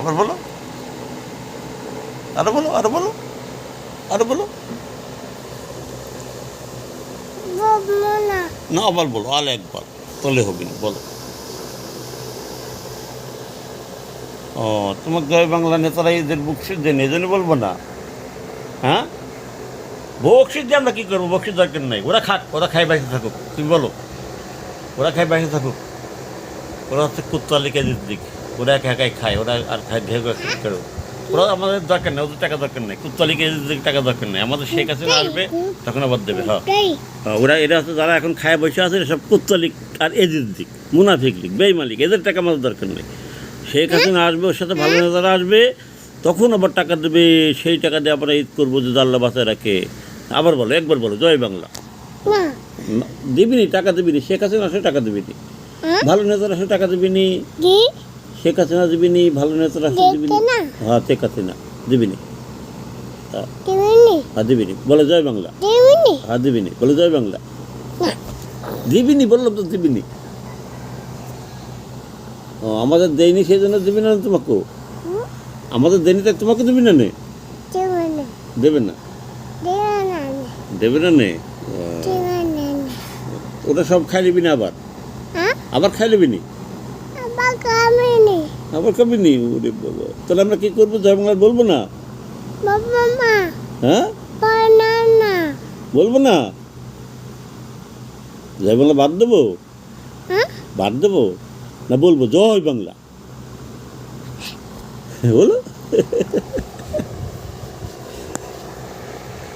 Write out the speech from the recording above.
আবার বলো, আরো বলো, আরো বলো, আরো বলো। না আবার বলো, আর একবার তলে হবে না, বলো। ও, তোমার জয় বাংলা নেতারা এদের বকশিস দেন, এই জন্য বলবো না? হ্যাঁ, বকশিস দিয়ে আমরা কী করবো? বকশিস দরকার নাই, ওরা খাক, ওরা খাই বাঁচতে থাকুক। তুমি বলো, ওরা খাই বাঁচতে থাকুক। ওরা হচ্ছে কুত্তালি কেজির দিক, ওরা একা একাই খায়, ওরা আর খায় ঘেউ করো। ওরা আমাদের দরকার নেই, ওদের টাকা দরকার নেই, কুত্তালি কেজির দিক টাকা দরকার নেই। আমাদের শেখ হাসিনা আসবে তখন আবার দেবে। হ্যাঁ, ওরা এরা হচ্ছে যারা এখন খায় বসে আছে, সব কুত্তালিক আর এজির দিক, মুনাফিক লিক, বেইমালিক, এদের টাকা আমাদের দরকার নেই। শেখ হাসিনা আসবে, ওর সাথে ভালো নেতারা আসবে, তখন আবার টাকা দেবে। সেই টাকা দিয়ে আমরা ঈদ করবো যদি আল্লাহ বাঁচায় রাখে। আবার বলো, একবার বলো, জয় বাংলা। দিবিনি, টাকা দিবিনি, শেখ হাসিনা আসে টাকা দিবিনি, ভালো নেতারা আসে টাকা দিবিনি, শেখ হাসিনা দিবিনি, ভালো নেতারা আসে দিবিনি। হ্যাঁ, শেখ হাসিনা দিবিনি, হ্যাঁ দিবিনি, বলে জয় বাংলা। হ্যাঁ দিবিনি, বলে জয় বাংলা। দিবিনি বললাম তো, দিবিনি। ও, আমাদের দেয়নি সেই জন্য দিবি না তোমাকেও? আমাদের দেয়নি তাই তোমাকে দিবি না? নে দেবে না, দেবে না নে। ওটা সব খাই নিবি না, আবার আবার খাই নিবি নি, আবার খাবি নি? ওরে বাবা, তাহলে আমরা কি করবো? জয় বাংলা বলবো না? হ্যাঁ, বলবো না? জয় বাংলা বাদ দেবো? বাদ দেবো না বলবো জয় বাংলা? বলো।